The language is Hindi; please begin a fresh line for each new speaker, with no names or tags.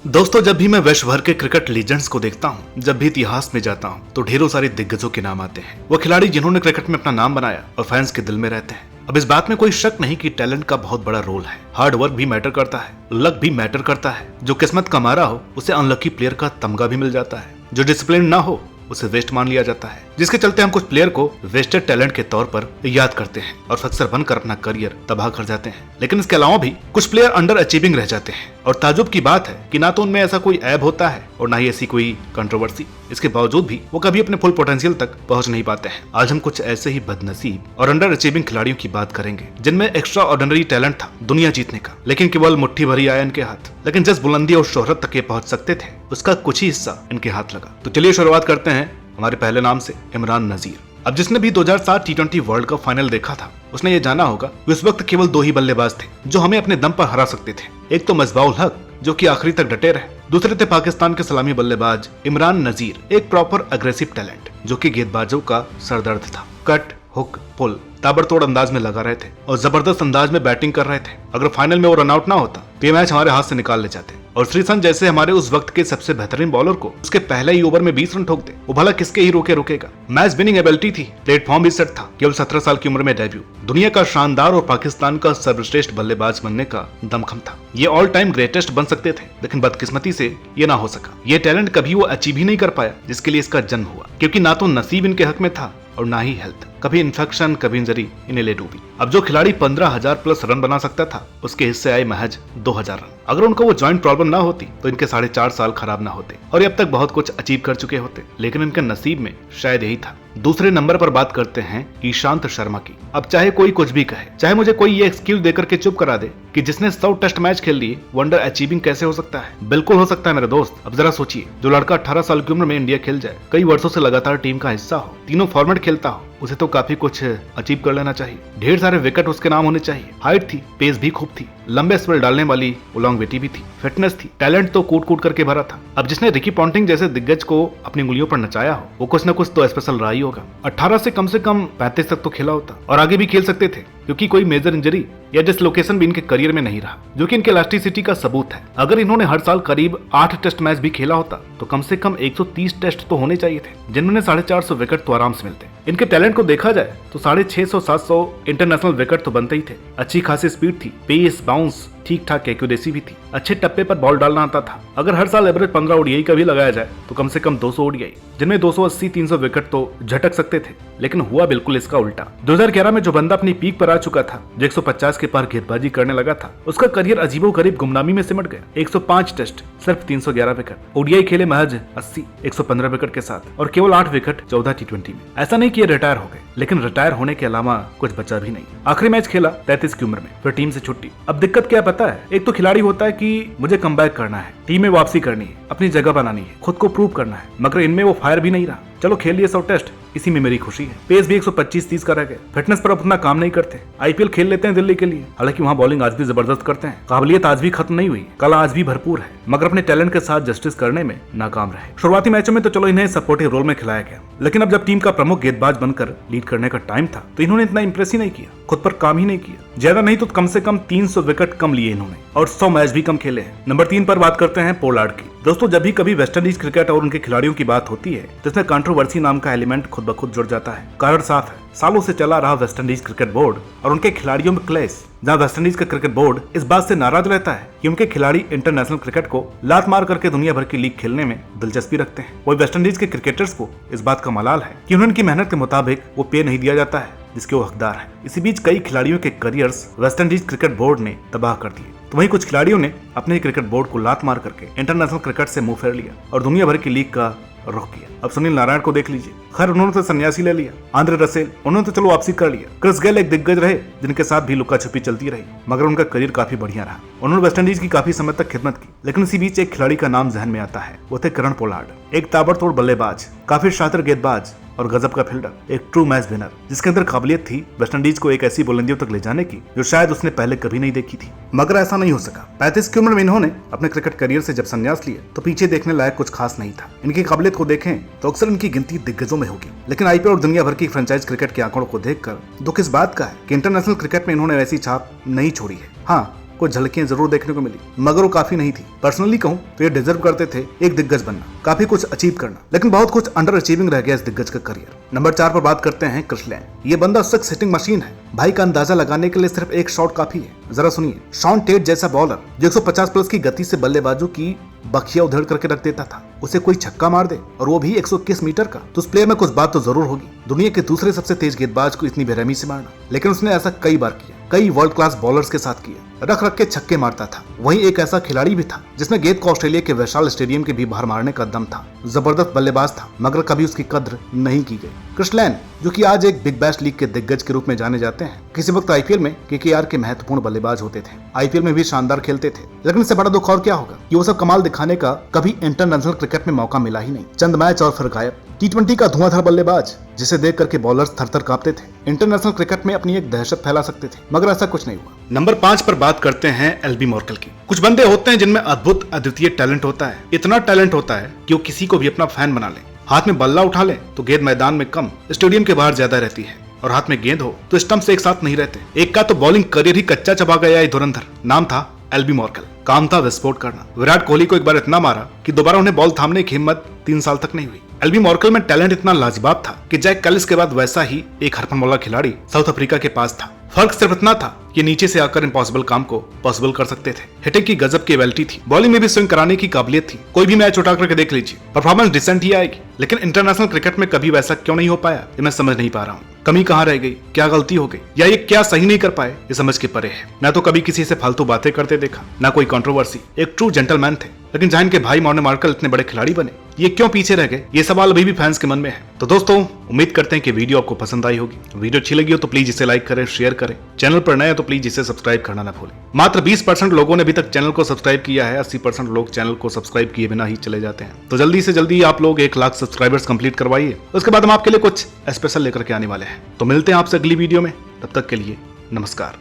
दोस्तों, जब भी मैं विश्व भर के क्रिकेट लीजेंड्स को देखता हूं, जब भी इतिहास में जाता हूं, तो ढेरों सारे दिग्गजों के नाम आते हैं। वो खिलाड़ी जिन्होंने क्रिकेट में अपना नाम बनाया और फैंस के दिल में रहते हैं। अब इस बात में कोई शक नहीं कि टैलेंट का बहुत बड़ा रोल है। हार्ड वर्क भी मैटर करता है, लक भी मैटर करता है। जो किस्मत का मारा हो उसे अनलकी प्लेयर का तमगा भी मिल जाता है। जो डिसिप्लिन ना हो उसे वेस्ट मान लिया जाता है, जिसके चलते हम कुछ प्लेयर को वेस्टेड टैलेंट के तौर पर याद करते हैं और अक्सर बनकर अपना करियर तबाह कर जाते हैं। लेकिन इसके अलावा भी कुछ प्लेयर अंडर अचीविंग रह जाते हैं और ताजुब की बात है कि ना तो उनमें ऐसा कोई ऐब होता है और ना ही ऐसी कोई कंट्रोवर्सी। इसके बावजूद भी वो कभी अपने फुल पोटेंशियल तक पहुंच नहीं पाते हैं। आज हम कुछ ऐसे ही बदनसीब और अंडर अचीविंग खिलाड़ियों की बात करेंगे जिनमें एक्स्ट्रा ऑर्डिनरी टैलेंट था दुनिया जीतने का, लेकिन केवल मुट्ठी भरी आया इनके हाथ। लेकिन जिस बुलंदी और शोहरत तक ये पहुंच सकते थे उसका कुछ ही हिस्सा इनके हाथ लगा। तो चलिए शुरुआत करते हैं हमारे पहले नाम से, इमरान नजीर। अब जिसने भी 2007 टी20 वर्ल्ड कप फाइनल देखा था उसने ये जाना होगा कि उस वक्त केवल दो ही बल्लेबाज थे जो हमें अपने दम पर हरा सकते थे। एक तो मिसबाह उल हक जो कि आखिरी तक डटे रहे, दूसरे थे पाकिस्तान के सलामी बल्लेबाज इमरान नजीर, एक प्रॉपर अग्रेसिव टैलेंट जो कि गेंदबाजों का सरदर्द था। कट, हुक, पुल ताबड़तोड़ अंदाज में लगा रहे थे और जबरदस्त अंदाज में बैटिंग कर रहे थे। अगर फाइनल में वो रन आउट ना होता तो ये मैच हमारे हाथ से निकाल ले जाते और श्रीसंत जैसे हमारे उस वक्त के सबसे बेहतरीन बॉलर को उसके पहले ही ओवर में 20 रन ठोक दे। वो भला किसके ही रुकेगा। मैच विनिंग एबिलिटी थी, प्लेटफॉर्म भी सेट था। केवल 17 साल की उम्र में डेब्यू, दुनिया का शानदार और पाकिस्तान का सर्वश्रेष्ठ बल्लेबाज बनने का दमखम था। ये ऑल टाइम ग्रेटेस्ट बन सकते थे, लेकिन बदकिस्मती से ये ना हो सका। ये टैलेंट कभी वो अचीव ही नहीं कर पाया जिसके लिए इसका जन्म हुआ, क्योंकि ना तो नसीब इनके हक में था और ना ही हेल्थ। कभी इन्फेक्शन, कभी इंजरी इन्हें ले डूबी। अब जो खिलाड़ी 15,000 प्लस रन बना सकता था उसके हिस्से आए महज 2,000 रन। अगर उनको वो जॉइंट प्रॉब्लम ना होती तो इनके 4.5 साल खराब ना होते और ये अब तक बहुत कुछ अचीव कर चुके होते। लेकिन इनके नसीब में शायद यही था। दूसरे नंबर पर बात करते हैं ईशांत शर्मा की। अब चाहे कोई कुछ भी कहे, चाहे मुझे कोई ये एक्सक्यूज देकर के चुप करा दे कि जिसने 100 टेस्ट मैच खेल लिए वो अंडर अचीविंग कैसे हो सकता है। बिल्कुल हो सकता है मेरे दोस्त। अब जरा सोचिए, जो लड़का 18 साल की उम्र में इंडिया खेल जाए, कई वर्षों से लगातार टीम का हिस्सा हो, तीनों फॉर्मेट खेलता हो, उसे तो काफी कुछ अचीव कर लेना चाहिए। ढेर सारे विकेट उसके नाम होने चाहिए। हाइट थी, पेस भी खूब थी, लंबे स्पेल डालने वाली लॉन्गेविटी भी थी, फिटनेस थी, टैलेंट तो कूट कूट करके भरा था। अब जिसने रिकी पॉन्टिंग जैसे दिग्गज को अपनी उंगलियों पर नचाया हो वो कुछ न कुछ तो स्पेशल रहा ही होगा। 18 से कम 35 तक तो खेला होता और आगे भी खेल सकते थे, क्योंकि कोई मेजर इंजरी या डिसलोकेशन भी इनके करियर में नहीं रहा, जो कि इनके इलास्टिसिटी का सबूत है। अगर इन्होंने हर साल करीब 8 टेस्ट मैच भी खेला होता तो कम से कम 130 टेस्ट तो होने चाहिए थे, जिनमें 450 विकेट तो आराम से मिलते। इनके टैलेंट को देखा जाए तो 650-700 इंटरनेशनल विकेट तो बनते ही थे। अच्छी खासी स्पीड थी, पेस, बाउंस, ठीक ठाक एक्यूरेसी भी थी, अच्छे टप्पे पर बॉल डालना आता था। अगर हर साल एवरेज 15 ओडीआई का भी लगाया जाए तो कम से कम 200 ओडीआई, जिनमें 280-300 विकेट तो झटक सकते थे। लेकिन हुआ बिल्कुल इसका उल्टा। 2011 में जो बंदा अपनी पीक पर आ चुका था, जो 150 के पार गेंदबाजी करने लगा था, उसका करियर अजीबोगरीब गुमनामी में सिमट गया। 105 टेस्ट, सिर्फ 311 विकेट, ओडीआई खेले महज 80, 115 विकेट के साथ, और केवल 8 विकेट 14 टी20 में। ऐसा नहीं कि ये रिटायर हो गए, लेकिन रिटायर होने के अलावा कुछ बचा भी नहीं। आखिरी मैच खेला 33 की उम्र में, फिर टीम से छुट्टी। अब दिक्कत क्या पता है, एक तो खिलाड़ी होता है कि मुझे कमबैक करना है, टीम में वापसी करनी है, अपनी जगह बनानी है, खुद को प्रूव करना है, मगर इनमें वो फायर भी नहीं रहा। चलो खेल लिए 100 टेस्ट, इसी में मेरी खुशी है। पेस भी 125-30 का रह गया, फिटनेस पर उतना काम नहीं करते। आईपीएल खेल लेते हैं दिल्ली के लिए, हालांकि वहाँ बॉलिंग आज भी जबरदस्त करते हैं, काबिलियत आज भी खत्म नहीं हुई, कला आज भी भरपूर है, मगर अपने टैलेंट के साथ जस्टिस करने में नाकाम रहे। शुरुआती मैचों में तो चलो इन्हें सपोर्टिव रोल में खिलाया गया, लेकिन अब जब टीम का प्रमुख गेंदबाज बनकर लीड करने का टाइम था तो इन्होंने इतना इंप्रेस ही नहीं किया, खुद पर काम ही नहीं किया। ज्यादा नहीं तो कम से कम 300 विकेट कम लिए इन्होंने और 100 मैच भी कम खेले हैं। नंबर 3 पर बात करते हैं पोलार्ड की। दोस्तों, जब भी कभी वेस्टइंडीज क्रिकेट और उनके खिलाड़ियों की बात होती है तो इसमें कंट्रोवर्सी नाम का एलिमेंट खुद ब खुद जुड़ जाता है। कारण साफ है, सालों से चला रहा वेस्टइंडीज क्रिकेट बोर्ड और उनके खिलाड़ियों में क्लैश, जहां वेस्टइंडीज का क्रिकेट बोर्ड इस बात से नाराज रहता है कि उनके खिलाड़ी इंटरनेशनल क्रिकेट को लात मार करके दुनिया भर की लीग खेलने में दिलचस्पी रखते हैं। वही वेस्टइंडीज के क्रिकेटर्स को इस बात का मलाल है कि उन्हें उनकी मेहनत के मुताबिक वो पे नहीं दिया जाता है जिसके वो हकदार है। इसी बीच कई खिलाड़ियों के करियर्स वेस्टइंडीज क्रिकेट बोर्ड ने तबाह कर दिए, तो वहीं कुछ खिलाड़ियों ने अपने क्रिकेट बोर्ड को लात मार करके इंटरनेशनल क्रिकेट से मुंह फेर लिया और दुनिया भर की लीग का रुख किया। अब सुनील नारायण को देख लीजिए, खैर उन्होंने तो सन्यासी ले लिया। आंद्रे रसेल, उन्होंने तो चलो वापसी कर लिया। क्रिस गेल एक दिग्गज रहे जिनके साथ भी लुका छुपी चलती रही, मगर उनका करियर काफी बढ़िया रहा। उन्होंने वेस्टइंडीज की काफी समय तक खिदमत की, लेकिन इसी बीच एक खिलाड़ी का नाम जहन में आता है, वो थे करण पोलार्ड। एक ताबड़तोड़ बल्लेबाज, काफी शातिर गेंदबाज और गजब का फील्डर, एक ट्रू मैच विनर, जिसके अंदर काबिलियत थी वेस्टइंडीज को एक ऐसी बुलंदियों तक ले जाने की जो शायद उसने पहले कभी नहीं देखी थी। मगर ऐसा नहीं हो सका। 35 की उम्र में इन्होंने अपने क्रिकेट करियर से जब संन्यास लिया तो पीछे देखने लायक कुछ खास नहीं था। इनकी काबिलियत को देखें तो अक्सर इनकी गिनती दिग्गजों में होगी, लेकिन आईपीएल और दुनिया भर की फ्रेंचाइज क्रिकेट के आंकड़ों को देखकर दुख इस बात का है कि इंटरनेशनल क्रिकेट में इन्होंने वैसी छाप नहीं छोड़ी है। हाँ, कुछ झलकियां जरूर देखने को मिली, मगर वो काफी नहीं थी। पर्सनली कहूं तो ये डिजर्व करते थे एक दिग्गज बनना, काफी कुछ अचीव करना, लेकिन बहुत कुछ अंडर अचीविंग रह गया इस दिग्गज का करियर। नंबर 4 पर बात करते हैं क्रिस लैन। ये बंदा सिक्स हिटिंग मशीन है। भाई का अंदाजा लगाने के लिए सिर्फ एक शॉट काफी है। जरा सुनिए, शॉन टेट जैसा बॉलर जो 150 प्लस की गति से बल्लेबाजों की बखिया उधेड़ करके रख देता था, उसे कोई छक्का मार दे और वो भी 121 मीटर का, तो उस प्लेयर में कुछ बात तो जरूर होगी। दुनिया के दूसरे सबसे तेज गेंदबाज को इतनी बेरहमी से मारना, लेकिन उसने ऐसा कई बार किया, कई वर्ल्ड क्लास बॉलर्स के साथ किया, रख रख के छक्के मारता था। वहीं एक ऐसा खिलाड़ी भी था जिसने गेंद को ऑस्ट्रेलिया के विशाल स्टेडियम के भी बाहर मारने का दम था। जबरदस्त बल्लेबाज था, मगर कभी उसकी कद्र नहीं की गई। क्रिस लैन, जो कि आज एक बिग बैश लीग के दिग्गज के रूप में जाने जाते हैं, किसी वक्त आईपीएल में केकेआर के महत्वपूर्ण बल्लेबाज होते थे। आईपीएल में भी शानदार खेलते थे, लेकिन इससे बड़ा दुख और क्या होगा कि वो सब कमाल दिखाने का कभी इंटरनेशनल क्रिकेट में मौका मिला ही नहीं। चंद मैच और फिर गायब। T20 का धुआंधार बल्लेबाज जिसे देख करके बॉलर्स थर-थर कांपते थे, इंटरनेशनल क्रिकेट में अपनी एक दहशत फैला सकते थे, मगर ऐसा कुछ नहीं हुआ। नंबर 5 पर बात करते हैं एल्बी मॉर्कल की। कुछ बंदे होते हैं जिनमें अद्भुत अद्वितीय टैलेंट होता है। इतना टैलेंट होता है कि वो किसी को भी अपना फैन बना ले। हाथ में बल्ला उठा ले तो गेंद मैदान में कम, स्टेडियम के बाहर ज्यादा रहती है, और हाथ में गेंद हो तो स्टंप से एक साथ नहीं रहते। एक का तो बॉलिंग करियर ही कच्चा चबा गया है धुरंधर। नाम था एल्बी मॉर्कल। काम था विस्फोट करना। विराट कोहली को एक बार इतना मारा कि दोबारा उन्हें बॉल थामने की हिम्मत 3 साल तक नहीं हुई। एल्बी मॉर्कल में टैलेंट इतना लाजवाब था कि जैक कैलिस के बाद वैसा ही एक हरफन मौला खिलाड़ी साउथ अफ्रीका के पास था। फर्क सिर्फ इतना था कि नीचे से आकर इम्पॉसिबल काम को पॉसिबल कर सकते थे। हिटिंग की गजब की एबिलिटी थी, बॉलिंग में भी स्विंग कराने की काबिलियत थी। कोई भी मैच उठा करके देख लीजिए, परफॉर्मेंस डिसेंट ही आएगी, लेकिन इंटरनेशनल क्रिकेट में कभी वैसा क्यों नहीं हो पाया, ये मैं समझ नहीं पा रहा हूँ। कमी कहाँ रह गई, क्या गलती हो गई, या ये क्या सही नहीं कर पाए, ये समझ के परे है। ना तो कभी किसी से फालतू बातें करते देखा, ना कोई कंट्रोवर्सी। एक ट्रू जेंटलमैन थे, लेकिन जहां इनके भाई मॉर्ने मार्कल इतने बड़े खिलाड़ी बने, ये क्यों पीछे रह गए, ये सवाल अभी भी फैंस के मन में है। तो दोस्तों, उम्मीद करते हैं कि वीडियो आपको पसंद आई होगी। वीडियो अच्छी लगी हो तो प्लीज इसे लाइक करें, शेयर करें। चैनल पर नए हो तो प्लीज इसे सब्सक्राइब करना ना भूलें। मात्र 20% लोगों ने अभी तक चैनल को सब्सक्राइब किया है। 80% लोग चैनल को सब्सक्राइब किए बिना ही चले जाते हैं। तो जल्दी से जल्दी आप लोग 1 लाख सब्सक्राइबर्स कंप्लीट करवाइए, उसके बाद हम आपके लिए कुछ स्पेशल लेकर के आने वाले हैं। तो मिलते हैं आपसे अगली वीडियो में, तब तक के लिए नमस्कार।